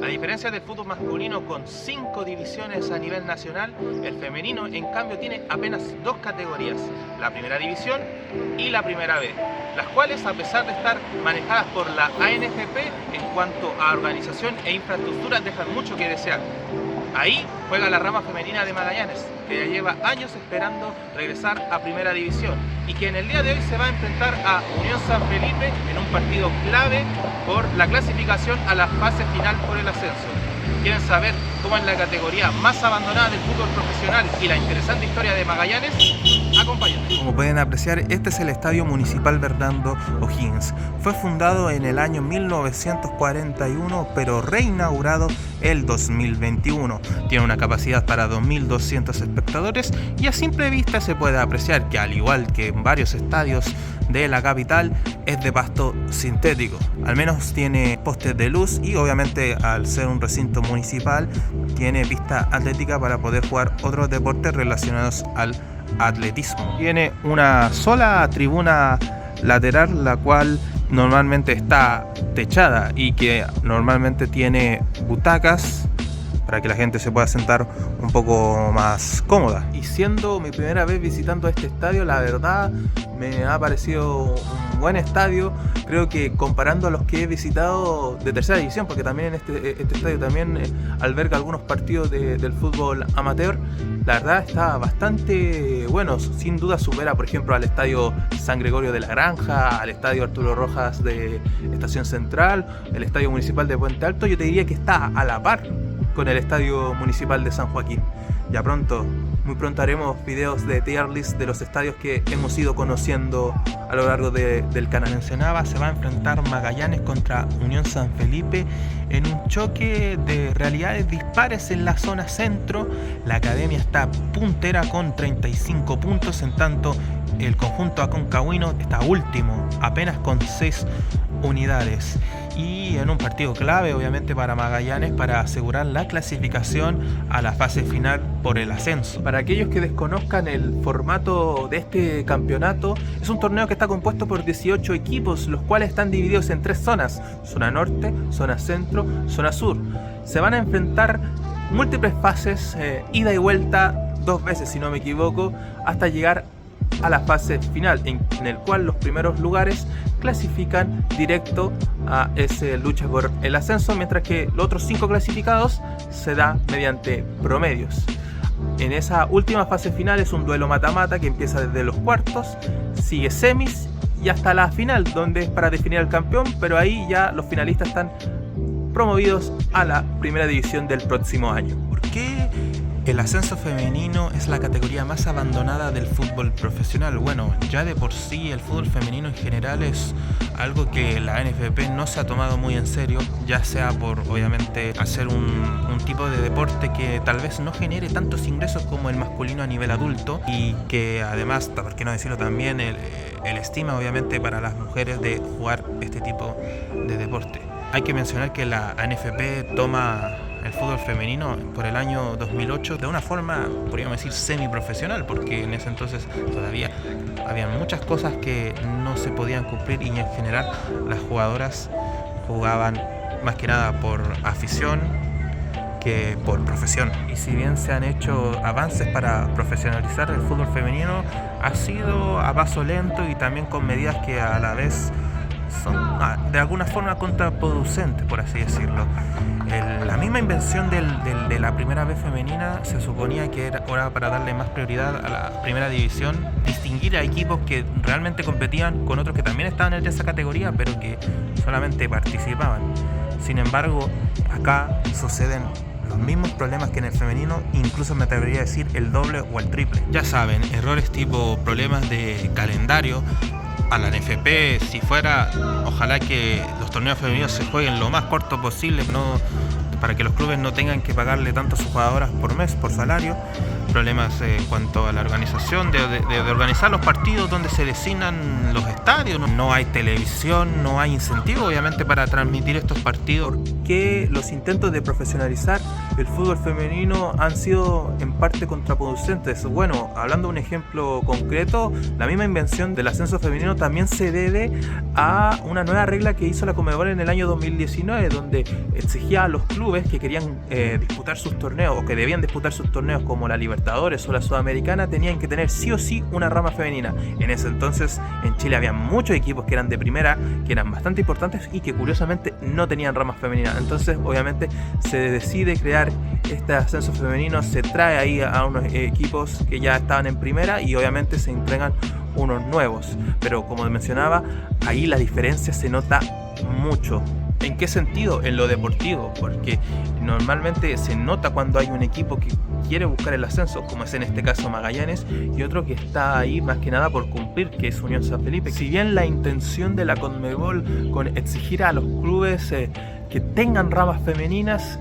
A diferencia del fútbol masculino con 5 divisiones a nivel nacional, el femenino en cambio tiene apenas 2 categorías, la primera división y la primera B, las cuales a pesar de estar manejadas por la ANFP en cuanto a organización e infraestructura dejan mucho que desear. Ahí juega la rama femenina de Magallanes, que ya lleva años esperando regresar a primera división y que en el día de hoy se va a enfrentar a Unión San Felipe en un partido clave por la clasificación a la fase final por el ascenso. ¿Quieren saber cómo es la categoría más abandonada del fútbol profesional y la interesante historia de Magallanes? Acompáñenme. Como pueden apreciar, este es el Estadio Municipal Bernardo O'Higgins. Fue fundado en el año 1941, pero reinaugurado el 2021. Tiene una capacidad para 2.200 espectadores y a simple vista se puede apreciar que, al igual que en varios estadios de la capital, es de pasto sintético. Al menos tiene postes de luz y obviamente, al ser un recinto municipal, tiene pista atlética para poder jugar otros deportes relacionados al atletismo. Tiene una sola tribuna lateral, la cual normalmente está techada y que normalmente tiene butacas para que la gente se pueda sentar un poco más cómoda. Y siendo mi primera vez visitando este estadio, la verdad me ha parecido un buen estadio. Creo que comparando a los que he visitado de tercera división, porque también este estadio también alberga algunos partidos del fútbol amateur, la verdad está bastante bueno. Sin duda supera, por ejemplo, al estadio San Gregorio de la Granja, al estadio Arturo Rojas de Estación Central, el estadio municipal de Puente Alto. Yo te diría que está a la par con el estadio municipal de San Joaquín. Ya muy pronto haremos videos de tier list de los estadios que hemos ido conociendo a lo largo del canal. Mencionaba, se va a enfrentar Magallanes contra Unión San Felipe en un choque de realidades dispares en la zona centro. La academia está puntera con 35 puntos, en tanto el conjunto aconcagüino está último, apenas con 6 unidades. Y en un partido clave obviamente para Magallanes para asegurar la clasificación a la fase final por el ascenso. Para aquellos que desconozcan el formato de este campeonato, es un torneo que está compuesto por 18 equipos, los cuales están divididos en 3 zonas: zona norte, zona centro, zona sur. Se van a enfrentar múltiples fases, ida y vuelta 2 veces si no me equivoco, hasta llegar a la fase final, en el cual los primeros lugares clasifican directo a esa lucha por el ascenso, mientras que los otros 5 clasificados se da mediante promedios. En esa última fase final es un duelo mata-mata que empieza desde los cuartos, sigue semis y hasta la final, donde es para definir al campeón, pero ahí ya los finalistas están promovidos a la primera división del próximo año. ¿Por qué el ascenso femenino es la categoría más abandonada del fútbol profesional? Bueno, ya de por sí el fútbol femenino en general es algo que la NFP no se ha tomado muy en serio, ya sea por obviamente hacer un tipo de deporte que tal vez no genere tantos ingresos como el masculino a nivel adulto, y que además, por qué no decirlo también, el estima obviamente para las mujeres de jugar este tipo de deporte. Hay que mencionar que la ANFP toma el fútbol femenino por el año 2008 de una forma, podríamos decir, semiprofesional, porque en ese entonces todavía habían muchas cosas que no se podían cumplir y en general las jugadoras jugaban más que nada por afición que por profesión. Y si bien se han hecho avances para profesionalizar el fútbol femenino, ha sido a paso lento y también con medidas que a la vez son de alguna forma contraproducentes, por así decirlo. La misma invención de la primera B femenina se suponía que era para darle más prioridad a la primera división, distinguir a equipos que realmente competían con otros que también estaban en esa categoría, pero que solamente participaban. Sin embargo, acá suceden los mismos problemas que en el femenino, incluso me atrevería a decir el doble o el triple. Ya saben, errores tipo problemas de calendario. A la NFP, si fuera, ojalá que los torneos femeninos se jueguen lo más corto posible, para que los clubes no tengan que pagarle tanto a sus jugadoras por mes, por salario. problemas en cuanto a la organización, de organizar los partidos donde se designan los estadios. No hay televisión, no hay incentivo obviamente para transmitir estos partidos. Que los intentos de profesionalizar el fútbol femenino han sido en parte contraproducentes. Bueno, hablando de un ejemplo concreto, la misma invención del ascenso femenino también se debe a una nueva regla que hizo la Conmebol en el año 2019, donde exigía a los clubes que querían disputar sus torneos o que debían disputar sus torneos como la Libertadores o la Sudamericana, tenían que tener sí o sí una rama femenina. En ese entonces en Chile había muchos equipos que eran de primera, que eran bastante importantes y que curiosamente no tenían ramas femeninas. Entonces obviamente se decide crear este ascenso femenino, se trae ahí a unos equipos que ya estaban en primera y obviamente se entregan unos nuevos, pero como mencionaba, ahí la diferencia se nota mucho. ¿En qué sentido? En lo deportivo, porque normalmente se nota cuando hay un equipo que quiere buscar el ascenso, como es en este caso Magallanes, y otro que está ahí más que nada por cumplir, que es Unión San Felipe. Si bien la intención de la Conmebol con exigir a los clubes que tengan ramas femeninas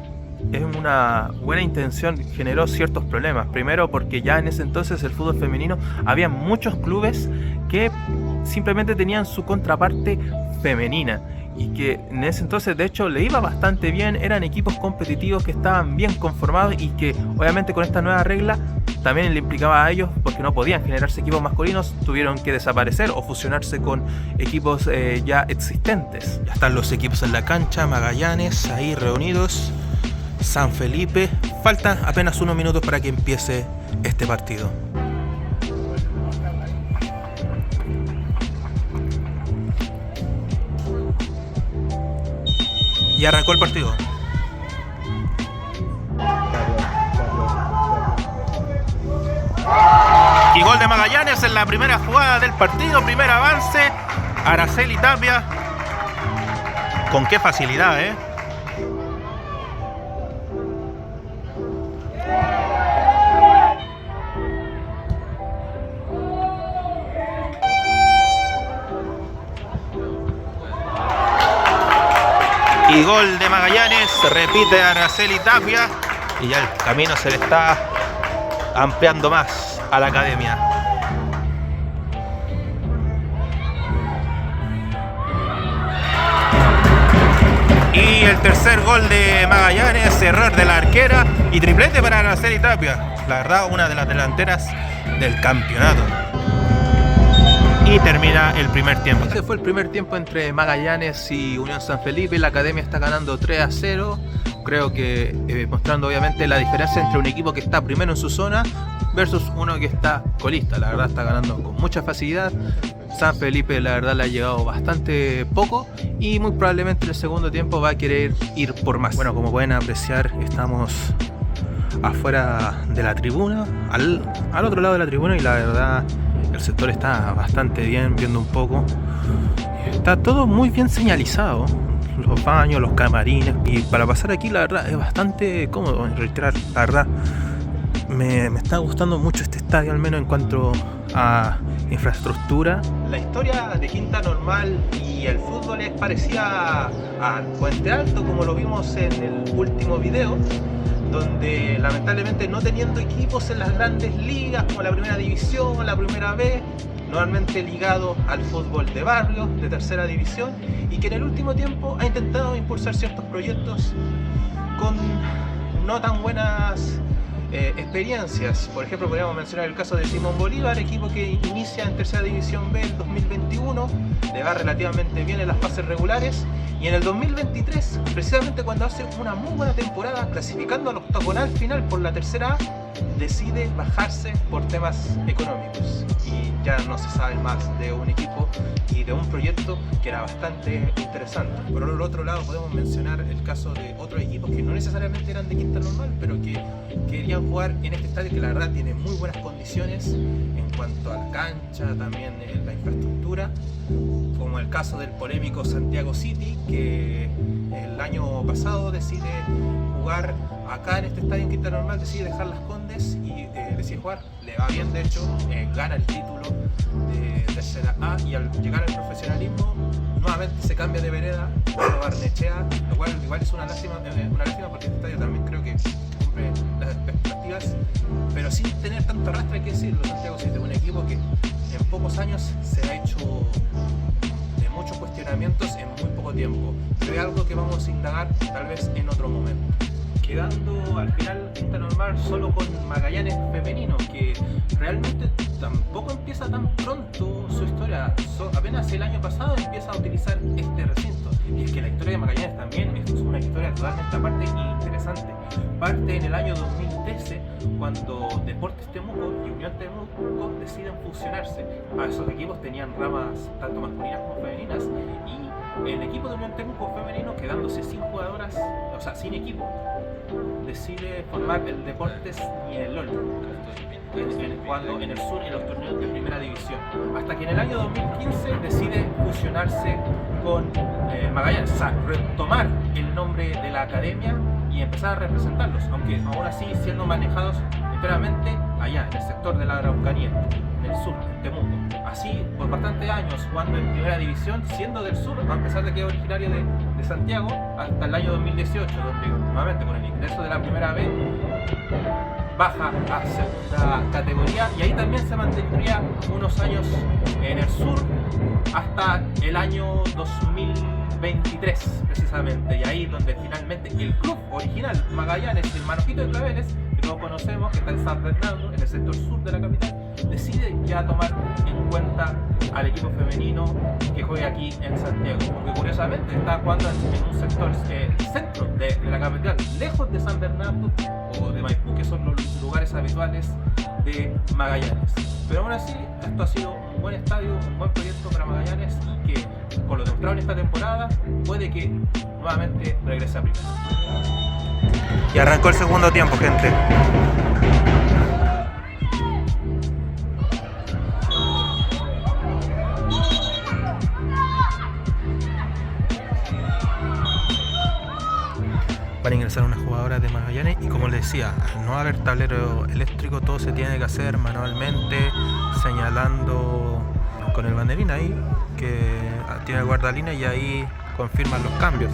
es una buena intención, generó ciertos problemas. Primero porque ya en ese entonces el fútbol femenino había muchos clubes que simplemente tenían su contraparte femenina y que en ese entonces de hecho le iba bastante bien, eran equipos competitivos que estaban bien conformados y que obviamente con esta nueva regla también le implicaba a ellos, porque no podían generarse equipos masculinos, tuvieron que desaparecer o fusionarse con equipos ya existentes. Ya están los equipos en la cancha, Magallanes ahí reunidos, San Felipe. Faltan apenas unos minutos para que empiece este partido. Y arrancó el partido. Y gol de Magallanes en la primera jugada del partido, primer avance. Araceli Tapia. Con qué facilidad, Y gol de Magallanes, repite Araceli Tapia y ya el camino se le está ampliando más a la academia. Y el tercer gol de Magallanes, error de la arquera y triplete para Araceli Tapia. La verdad, una de las delanteras del campeonato. Y termina el primer tiempo. Ese fue el primer tiempo entre Magallanes y Unión San Felipe. La academia está ganando 3-0. Creo que mostrando obviamente la diferencia entre un equipo que está primero en su zona versus uno que está colista. La verdad está ganando con mucha facilidad. San Felipe la verdad le ha llegado bastante poco y muy probablemente en el segundo tiempo va a querer ir por más. Bueno, como pueden apreciar, estamos afuera de la tribuna, al otro lado de la tribuna, y la verdad el sector está bastante bien, viendo un poco. Está todo muy bien señalizado. Los baños, los camarines. Y para pasar aquí la verdad es bastante cómodo, reiterar. La verdad me está gustando mucho este estadio, al menos en cuanto a infraestructura. La historia de Quinta Normal y el fútbol es parecida al Puente Alto, como lo vimos en el último video, donde lamentablemente no teniendo equipos en las grandes ligas como la primera división o la primera B, normalmente ligado al fútbol de barrio, de tercera división, y que en el último tiempo ha intentado impulsar ciertos proyectos con no tan buenas experiencias. Por ejemplo, podríamos mencionar el caso de Simón Bolívar, equipo que inicia en tercera división B en 2021, le va relativamente bien en las fases regulares, y en el 2023, precisamente cuando hace una muy buena temporada, clasificando al octogonal final por la tercera A, decide bajarse por temas económicos y ya no se sabe más de un equipo y de un proyecto que era bastante interesante. Por el otro lado podemos mencionar el caso de otros equipos que no necesariamente eran de Quinta Normal, pero que querían jugar en este estadio, que la verdad tiene muy buenas condiciones en cuanto a la cancha, también en la infraestructura, como el caso del polémico Santiago City, que el año pasado decide jugar acá en este estadio en Quinta Normal, decide dejar Las Condes y decide jugar. Le va bien, de hecho, gana el título de tercera A, y al llegar al profesionalismo nuevamente se cambia de vereda a Barnechea, lo cual igual es una lástima porque este estadio también creo que cumple las expectativas, pero pero sin tener tanto arrastre, hay que decirlo. Santiago City es un equipo que en pocos años se ha hecho de muchos cuestionamientos en muy poco tiempo, pero es algo que vamos a indagar tal vez en otro momento. Quedando al final quinta normal solo con Magallanes femenino, que realmente tampoco empieza tan pronto su historia. Apenas el año pasado empieza a utilizar este recinto. Y es que la historia de Magallanes también es una historia totalmente aparte e interesante. Parte en el año 2013, cuando Deportes Temuco y Unión Temuco deciden fusionarse. A esos equipos tenían ramas tanto masculinas como femeninas, y el equipo de Unión Temuco femenino, quedándose sin jugadoras, o sea, sin equipo, decide formar el Deportes Ñelol, jugando en el sur en los torneos de primera división, hasta que en el año 2015 decide fusionarse con Magallanes, o sea, retomar el nombre de la academia y empezar a representarlos, aunque aún así siendo manejados enteramente allá, en el sector de la Araucanía, en el sur, en Temuco. Así, por bastantes años jugando en primera división, siendo del sur, a pesar de que es originario de Santiago, hasta el año 2018, donde nuevamente con el ingreso de la primera B baja a segunda categoría, y ahí también se mantendría unos años en el sur hasta el año 2023 precisamente, y ahí donde finalmente el club original Magallanes, el Manojito de Claveles, que todos conocemos, que está en San Fernando, en el sector sur de la capital, decide ya tomar en cuenta al equipo femenino que juega aquí en Santiago, porque curiosamente está jugando en un sector centro de la capital, lejos de San Bernardo o de Maipú, que son los lugares habituales de Magallanes. Pero aún así, esto ha sido un buen estadio, un buen proyecto para Magallanes, y que con lo demostrado en esta temporada puede que nuevamente regrese a primera. Y arrancó el segundo tiempo, gente. Van a ingresar unas jugadoras de Magallanes, y como les decía, al no haber tablero eléctrico, todo se tiene que hacer manualmente, señalando con el banderín ahí que tiene el guardalínea, y ahí confirman los cambios.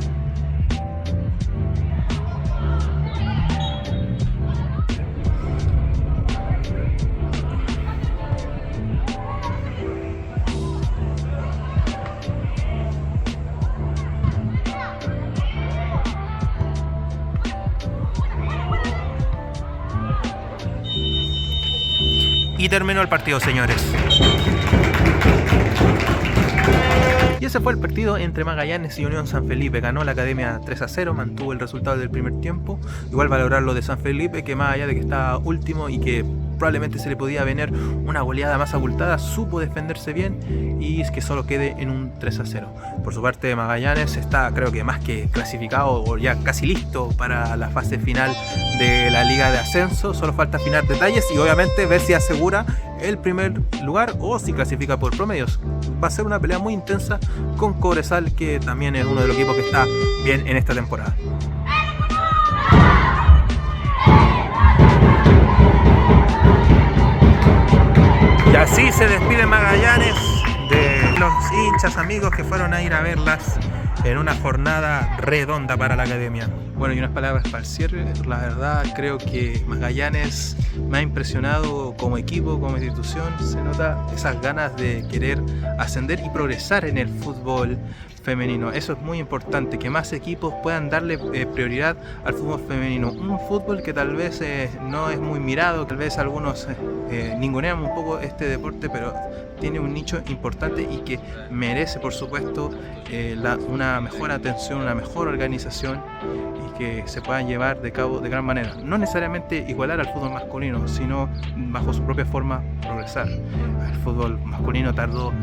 Y terminó el partido, señores. Y ese fue el partido entre Magallanes y Unión San Felipe. Ganó la academia 3-0, mantuvo el resultado del primer tiempo. Igual valorar lo de San Felipe, que más allá de que estaba último y que probablemente se le podía venir una goleada más abultada, supo defenderse bien y es que solo quede en un 3-0. Por su parte, Magallanes está, creo que más que clasificado o ya casi listo para la fase final de la Liga de Ascenso. Solo falta afinar detalles y obviamente ver si asegura el primer lugar o si clasifica por promedios. Va a ser una pelea muy intensa con Cobresal, que también es uno de los equipos que está bien en esta temporada. Y así se despide Magallanes de los hinchas amigos que fueron a ir a verlas en una jornada redonda para la academia. Bueno, y unas palabras para el cierre. La verdad, creo que Magallanes me ha impresionado como equipo, como institución. Se nota esas ganas de querer ascender y progresar en el fútbol femenino. Eso es muy importante, que más equipos puedan darle prioridad al fútbol femenino. Un fútbol que tal vez no es muy mirado, tal vez algunos ningunean un poco este deporte, pero tiene un nicho importante y que merece, por supuesto, una mejor atención, una mejor organización, y que se puedan llevar de cabo de gran manera. No necesariamente igualar al fútbol masculino, sino bajo su propia forma progresar. El fútbol masculino tardó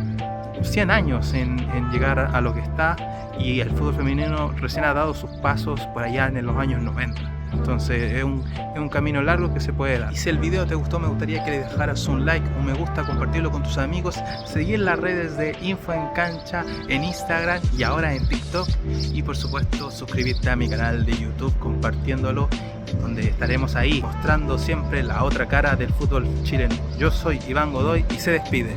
100 años en llegar a lo que está, y el fútbol femenino recién ha dado sus pasos por allá en los años 90. Entonces es un camino largo que se puede dar. Y si el video te gustó, me gustaría que le dejaras un like, un me gusta, compartirlo con tus amigos, seguir las redes de Info en Cancha en Instagram y ahora en TikTok, y por supuesto suscribirte a mi canal de YouTube compartiéndolo, donde estaremos ahí mostrando siempre la otra cara del fútbol chileno. Yo soy Iván Godoy y se despide.